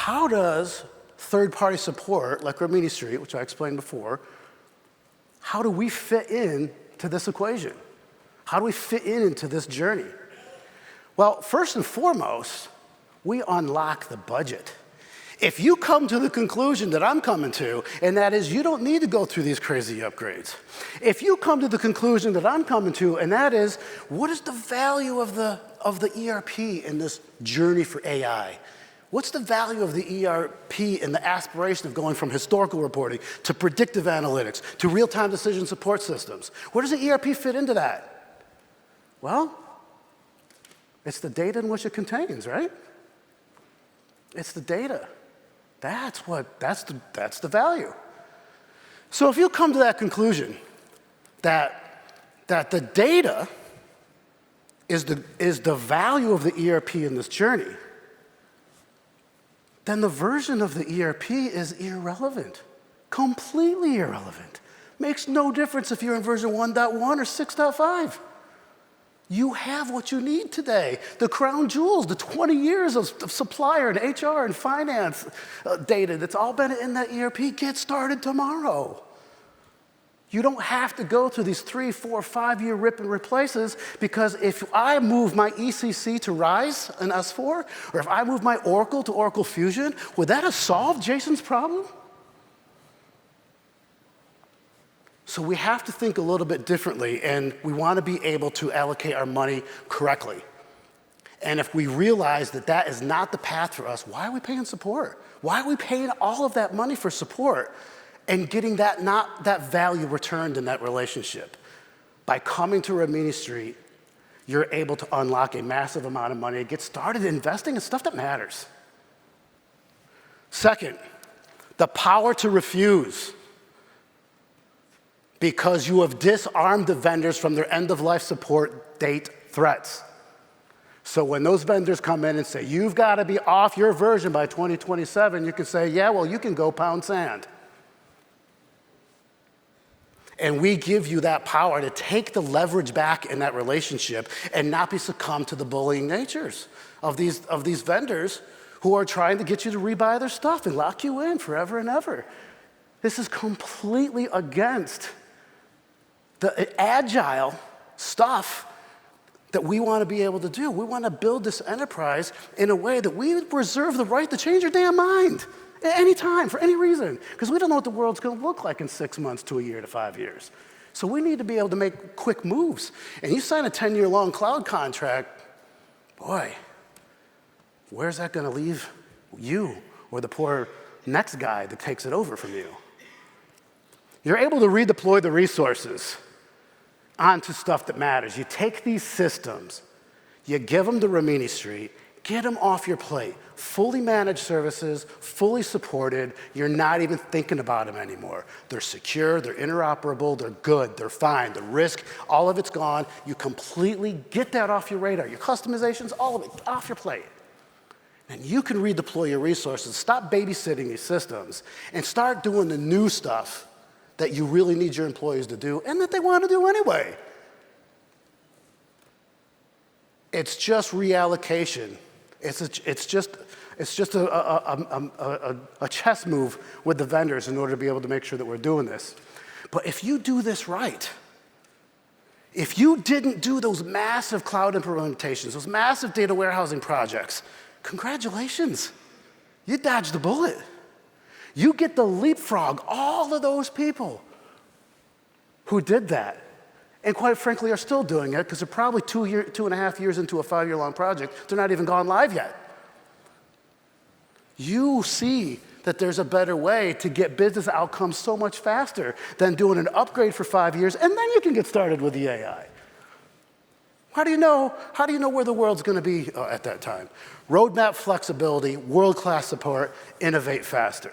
how does third-party support, like Rimini Street, which I explained before, how do we fit in to this equation? How do we fit into this journey? Well, first and foremost, we unlock the budget. If you come to the conclusion that I'm coming to, and that is you don't need to go through these crazy upgrades. If you come to the conclusion that I'm coming to, and that is, what is the value of the ERP in this journey for AI? What's the value of the ERP in the aspiration of going from historical reporting to predictive analytics to real-time decision support systems? Where does the ERP fit into that? Well, it's the data in which it contains, right? It's the data. That's the value. So if you come to that conclusion that the data is the value of the ERP in this journey, then the version of the ERP is irrelevant, completely irrelevant. Makes no difference if you're in version 1.1 or 6.5. You have what you need today. The crown jewels, the 20 years of supplier and HR and finance data that's all been in that ERP, get started tomorrow. You don't have to go through these 3, 4, 5-year rip and replaces, because if I move my ECC to RISE in S4, or if I move my Oracle to Oracle Fusion, would that have solved Jason's problem? So we have to think a little bit differently, and we want to be able to allocate our money correctly. And if we realize that that is not the path for us, why are we paying support? Why are we paying all of that money for support and getting that value returned in that relationship? By coming to Rimini Street, you're able to unlock a massive amount of money and get started investing in stuff that matters. Second, the power to refuse. Because you have disarmed the vendors from their end-of-life support date threats. So when those vendors come in and say, you've got to be off your version by 2027, you can say, yeah, well, you can go pound sand. And we give you that power to take the leverage back in that relationship and not be succumbed to the bullying natures of these vendors who are trying to get you to rebuy their stuff and lock you in forever and ever. This is completely against the agile stuff that we want to be able to do. We want to build this enterprise in a way that we reserve the right to change your damn mind at any time, for any reason, because we don't know what the world's going to look like in 6 months to a year to 5 years. So we need to be able to make quick moves. And you sign a 10-year-long cloud contract, boy, where's that going to leave you or the poor next guy that takes it over from you? You're able to redeploy the resources onto stuff that matters. You take these systems, you give them to Rimini Street, get them off your plate, fully managed services, fully supported. You're not even thinking about them anymore. They're secure, they're interoperable, they're good, they're fine. The risk, all of it's gone. You completely get that off your radar. Your customizations, all of it, off your plate. And you can redeploy your resources, stop babysitting these systems, and start doing the new stuff that you really need your employees to do and that they want to do anyway. It's just reallocation. It's just a chess move with the vendors in order to be able to make sure that we're doing this. But if you do this right, if you didn't do those massive cloud implementations, those massive data warehousing projects, congratulations, you dodged the bullet. You get to leapfrog all of those people who did that, and quite frankly are still doing it, because they're probably 2.5 years into a 5-year-long project. They're not even gone live yet. You see that there's a better way to get business outcomes so much faster than doing an upgrade for 5 years, and then you can get started with the AI. How do you know where the world's going to be at that time? Roadmap flexibility, world-class support, innovate faster.